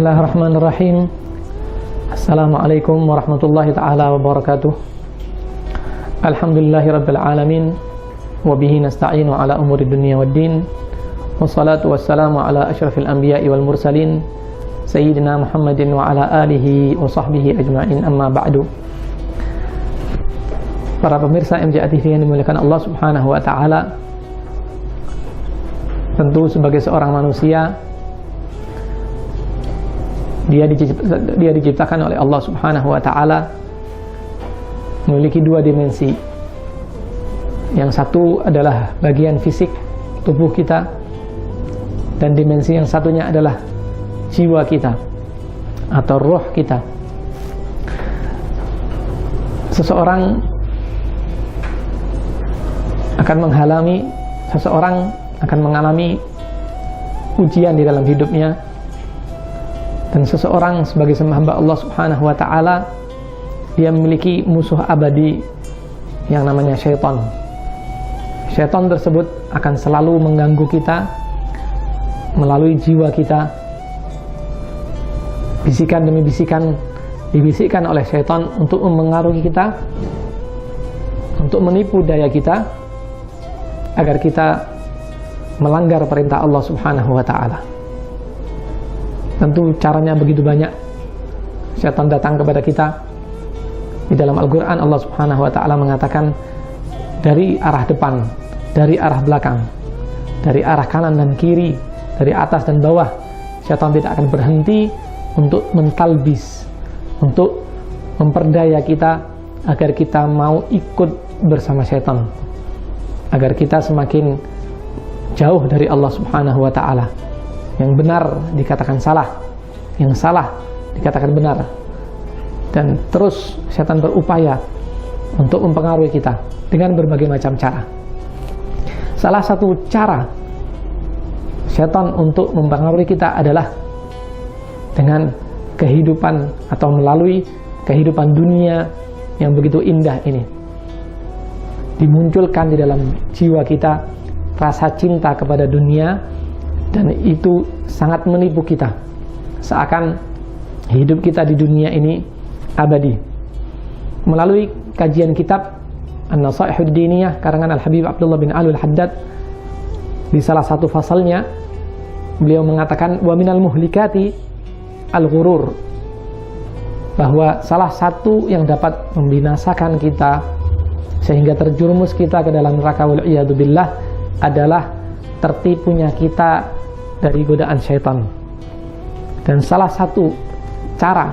Bismillahirrahmanirrahim. Assalamualaikum warahmatullahi ta'ala wabarakatuh. Alhamdulillahirabbil alamin wa bihi nasta'inu ala umuri dunya waddin. Wassalatu wassalamu ala asyrafil anbiya'i wal mursalin sayyidina Muhammadin wa ala alihi wa sahbihi ajma'in, amma ba'du. Para pemirsa MJA TV yang dimuliakan Allah Subhanahu wa ta'ala, tentu sebagai seorang manusia, dia diciptakan oleh Allah Subhanahu wa ta'ala memiliki dua dimensi. Yang satu adalah bagian fisik tubuh kita, dan dimensi yang satunya adalah jiwa kita atau roh kita. Seseorang akan mengalami ujian di dalam hidupnya, dan seseorang sebagai hamba Allah Subhanahu wa ta'ala, dia memiliki musuh abadi yang namanya syaitan. Syaitan tersebut akan selalu mengganggu kita melalui jiwa kita. Bisikan demi bisikan dibisikkan oleh syaitan untuk mempengaruhi kita, untuk menipu daya kita agar kita melanggar perintah Allah Subhanahu wa ta'ala. Tentu caranya begitu banyak. Syaitan datang kepada kita. Di dalam Al-Quran Allah Subhanahu wa ta'ala mengatakan, dari arah depan, dari arah belakang, dari arah kanan dan kiri, dari atas dan bawah, syaitan tidak akan berhenti untuk mentalbis, untuk memperdaya kita agar kita mau ikut bersama syaitan, agar kita semakin jauh dari Allah Subhanahu wa ta'ala. Yang benar dikatakan salah, yang salah dikatakan benar, dan terus setan berupaya untuk mempengaruhi kita dengan berbagai macam cara. Salah satu cara setan untuk mempengaruhi kita adalah dengan kehidupan atau melalui kehidupan dunia yang begitu indah ini. Dimunculkan di dalam jiwa kita rasa cinta kepada dunia, dan itu sangat menipu kita, seakan hidup kita di dunia ini abadi. Melalui kajian kitab An-Nasaihud Diniyah karangan Al-Habib Abdullah bin Alwi Al-Haddad, di salah satu fasalnya beliau mengatakan, wa minal muhlikati al-ghurur, bahwa salah satu yang dapat membinasakan kita sehingga terjerumus kita ke dalam neraka wal'iyadu billah adalah tertipunya kita dari godaan syaitan. Dan salah satu cara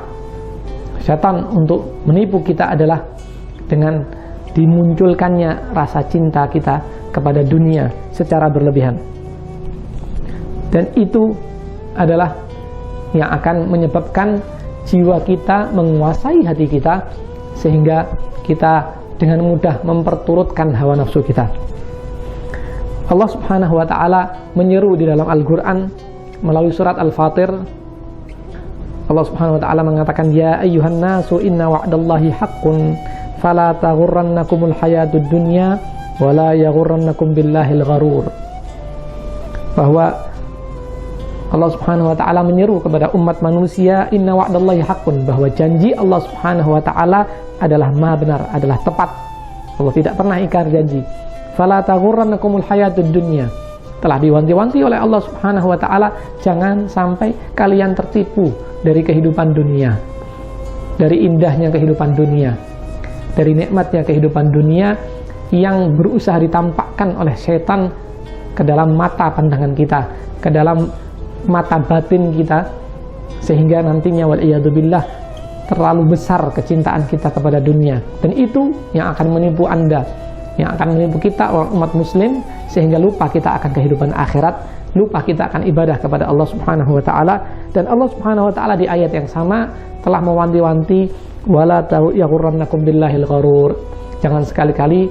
syaitan untuk menipu kita adalah dengan dimunculkannya rasa cinta kita kepada dunia secara berlebihan. Dan itu adalah yang akan menyebabkan jiwa kita menguasai hati kita, sehingga kita dengan mudah memperturutkan hawa nafsu kita. Allah Subhanahu wa ta'ala menyeru di dalam Al-Quran melalui surat Al-Fatir. Allah Subhanahu wa ta'ala mengatakan, ya ayyuhan nasu inna wa'dallahi haqqun fala taghurrannakumul hayatud dunya wala yaghurrannakum billahil gharur. Bahwa Allah Subhanahu wa ta'ala menyeru kepada umat manusia, inna wa'dallahi haqqun, bahwa janji Allah Subhanahu wa ta'ala adalah maha benar, adalah tepat. Allah tidak pernah ingkar janji. Fala taghurrannakumul hayatud dunya, telah diwanti-wanti oleh Allah Subhanahu wa ta'ala, jangan sampai kalian tertipu dari kehidupan dunia, dari indahnya kehidupan dunia, dari nikmatnya kehidupan dunia yang berusaha ditampakkan oleh setan ke dalam mata pandangan kita, ke dalam mata batin kita, sehingga nantinya wal'iyadzubillah terlalu besar kecintaan kita kepada dunia. Dan itu yang akan menipu Anda, yang akan menipu kita orang umat muslim, sehingga lupa kita akan kehidupan akhirat, lupa kita akan ibadah kepada Allah Subhanahu wa ta'ala. Dan Allah Subhanahu wa ta'ala di ayat yang sama telah mewanti-wanti, wala yaghurrannakum billahil gharur, jangan sekali-kali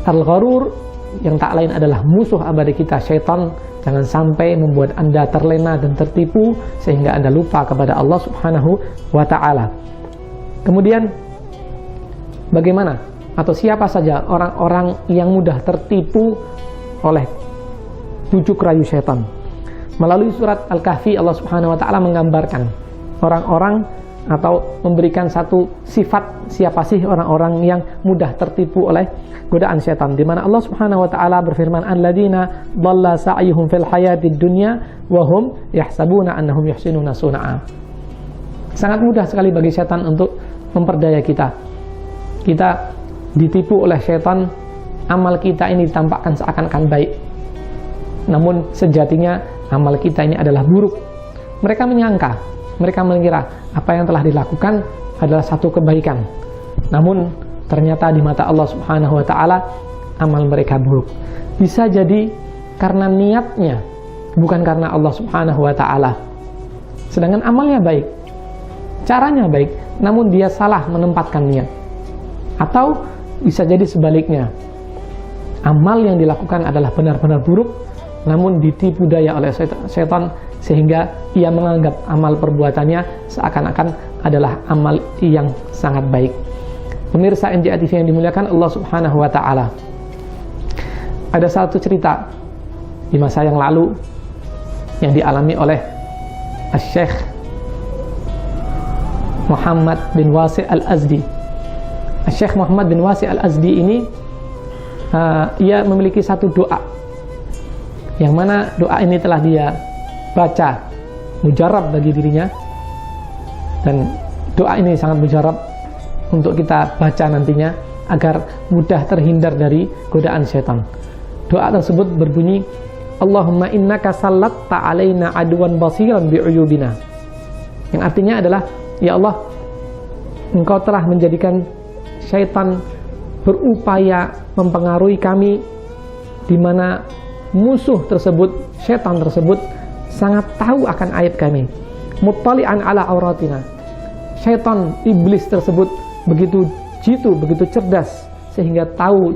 al-gharur yang tak lain adalah musuh abadi kita, syaitan, jangan sampai membuat Anda terlena dan tertipu sehingga Anda lupa kepada Allah Subhanahu wa ta'ala. Kemudian bagaimana atau siapa saja orang-orang yang mudah tertipu oleh bujuk rayu syaitan? Melalui surat Al-Kahfi Allah Subhanahu wa ta'ala menggambarkan orang-orang atau memberikan satu sifat siapa sih orang-orang yang mudah tertipu oleh godaan syaitan, di mana Allah Subhanahu wa taala berfirman, alladzina dhalla sa'yuhum fil hayatid dunya wa hum yahsabuna annahum yuhsinuna sun'a. Sangat mudah sekali bagi syaitan untuk memperdaya kita. Kita ditipu oleh syaitan, amal kita ini ditampakkan seakan-akan baik, namun sejatinya amal kita ini adalah buruk. Mereka menyangka, mereka mengira apa yang telah dilakukan adalah satu kebaikan, namun ternyata di mata Allah Subhanahu wa taala amal mereka buruk. Bisa jadi karena niatnya, bukan karena Allah Subhanahu wa taala. Sedangkan amalnya baik, caranya baik, namun dia salah menempatkan niat. Atau bisa jadi sebaliknya, amal yang dilakukan adalah benar-benar buruk, namun ditipu daya oleh setan sehingga ia menganggap amal perbuatannya seakan-akan adalah amal yang sangat baik. Pemirsa NJA TV yang dimuliakan Allah Subhanahu wa taala, ada satu cerita di masa yang lalu yang dialami oleh Syekh Muhammad bin Wasi' Al-Azdi. Syekh Muhammad bin Wasi' Al-Azdi ini ia memiliki satu doa, yang mana doa ini telah dia baca mujarab bagi dirinya, dan doa ini sangat mujarab untuk kita baca nantinya agar mudah terhindar dari godaan syaitan. Doa tersebut berbunyi, Allahumma innaka sallatta alaina aduwan basiran bi'uyubina, yang artinya adalah, ya Allah, Engkau telah menjadikan syaitan berupaya mempengaruhi kami, di mana musuh tersebut, syaitan tersebut sangat tahu akan aib kami. Muttali'an ala auratina, syaitan iblis tersebut begitu jitu, begitu cerdas sehingga tahu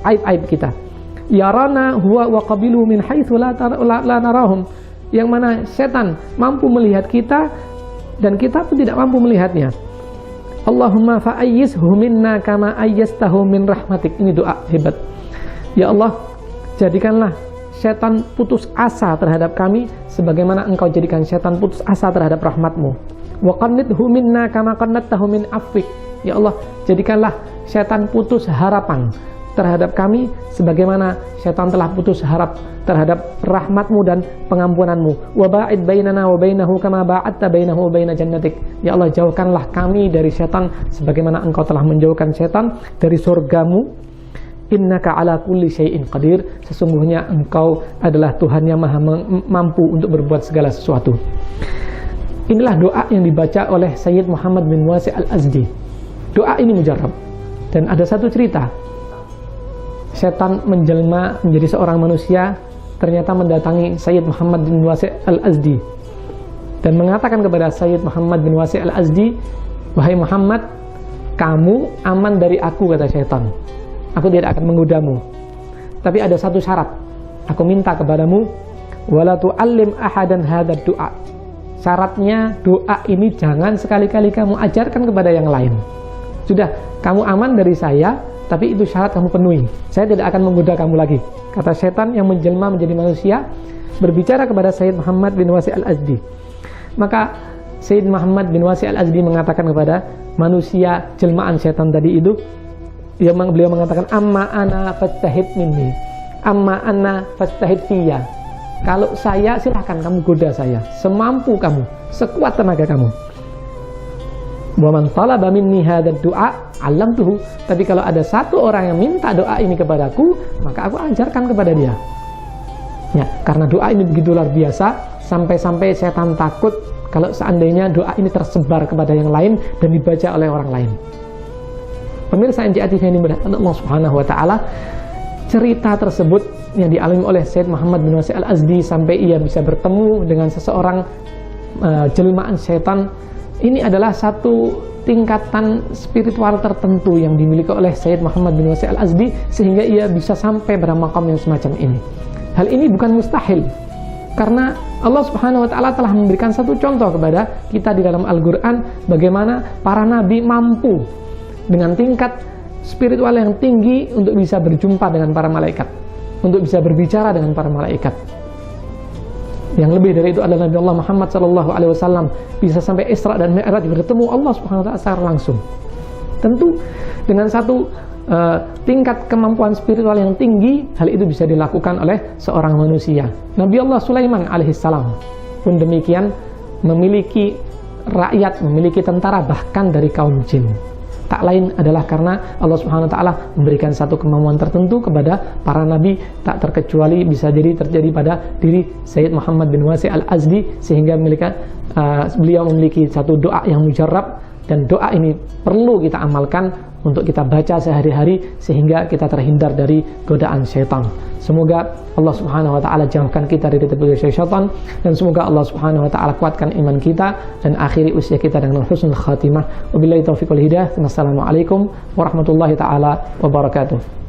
aib-aib kita. Yarana huwa wa qabilu min haitsu la narahum, yang mana syaitan mampu melihat kita dan kita pun tidak mampu melihatnya. Allahumma fa'ayyizhu minna kama ayyastahu min rahmatik. Ini doa hebat. Ya Allah, jadikanlah syaitan putus asa terhadap kami sebagaimana Engkau jadikan syaitan putus asa terhadap rahmatmu. Wa qannidhu minna kama qannadtahu min afwik. Ya Allah, jadikanlah syaitan putus harapan terhadap kami sebagaimana syaitan telah putus harap terhadap rahmatmu dan pengampunanmu. Wa ba'id bainana wa bainahu kama ba'adta bainahu wa baina jannatik. Ya Allah, jauhkanlah kami dari syaitan sebagaimana Engkau telah menjauhkan syaitan dari surgamu. Innaka ala kulli syai'in qadir, sesungguhnya Engkau adalah Tuhan yang maha mampu untuk berbuat segala sesuatu. Inilah doa yang dibaca oleh Sayyid Muhammad bin Wasi' Al-Azdi. Doa ini mujarab, dan ada satu cerita, setan menjelma menjadi seorang manusia, ternyata mendatangi Sayyid Muhammad bin Wasi' Al-Azdi dan mengatakan kepada Sayyid Muhammad bin Wasi' Al-Azdi, wahai Muhammad, kamu aman dari aku, kata setan. Aku tidak akan menggodamu, tapi ada satu syarat. Aku minta kepadamu, wala tu'allim ahadan hadzal du'a. Syaratnya doa ini jangan sekali-kali kamu ajarkan kepada yang lain. Sudah, kamu aman dari saya, tapi itu syarat kamu penuhi. Saya tidak akan menggoda kamu lagi, kata setan yang menjelma menjadi manusia, berbicara kepada Sayyid Muhammad bin Wasi' Al-Azdi. Maka Sayyid Muhammad bin Wasi' Al-Azdi mengatakan kepada manusia jelmaan setan tadi itu, beliau mengatakan, amma ana fastahid minni, amma ana fastahid fiyya. Kalau saya, silahkan kamu goda saya semampu kamu, sekuat tenaga kamu. Wa man talaba minni hadzal du'a 'allamtuhu. Tapi kalau ada satu orang yang minta doa ini kepadaku, maka aku ajarkan kepada dia. Ya, karena doa ini begitu luar biasa, sampai-sampai setan takut kalau seandainya doa ini tersebar kepada yang lain dan dibaca oleh orang lain. Pemirsa NJA TV yang dimuliakan Allah Subhanahu wa taala, cerita tersebut yang dialami oleh Sayyid Muhammad bin Wasi' Al-Azdi sampai ia bisa bertemu dengan seseorang jelmaan setan, ini adalah satu tingkatan spiritual tertentu yang dimiliki oleh Sayyid Muhammad bin Wasi' Al-Azdi sehingga ia bisa sampai pada maqam yang semacam ini. Hal ini bukan mustahil, karena Allah Subhanahu wa taala telah memberikan satu contoh kepada kita di dalam Al-Qur'an bagaimana para nabi mampu dengan tingkat spiritual yang tinggi untuk bisa berjumpa dengan para malaikat, untuk bisa berbicara dengan para malaikat. Yang lebih dari itu adalah Nabi Allah Muhammad SAW bisa sampai Isra dan Mi'raj bertemu Allah Subhanahu wa taala secara langsung. Tentu dengan satu tingkat kemampuan spiritual yang tinggi, hal itu bisa dilakukan oleh seorang manusia. Nabi Allah Sulaiman alaihissalam pun demikian, memiliki rakyat, memiliki tentara bahkan dari kaum jin. Tak lain adalah karena Allah Subhanahu wa taala memberikan satu kemampuan tertentu kepada para nabi, tak terkecuali bisa jadi terjadi pada diri Sayyid Muhammad bin Wasi al-Azdi, sehingga beliau memiliki satu doa yang mujarab, dan doa ini perlu kita amalkan untuk kita baca sehari-hari sehingga kita terhindar dari godaan syaitan. Semoga Allah Subhanahu wa taala jauhkan kita dari tipu-tipu syaitan, dan semoga Allah Subhanahu wa taala kuatkan iman kita dan akhiri usia kita dengan husnul khatimah. Wabillahi taufiq wal hidayah. Wassalamualaikum warahmatullahi taala wabarakatuh.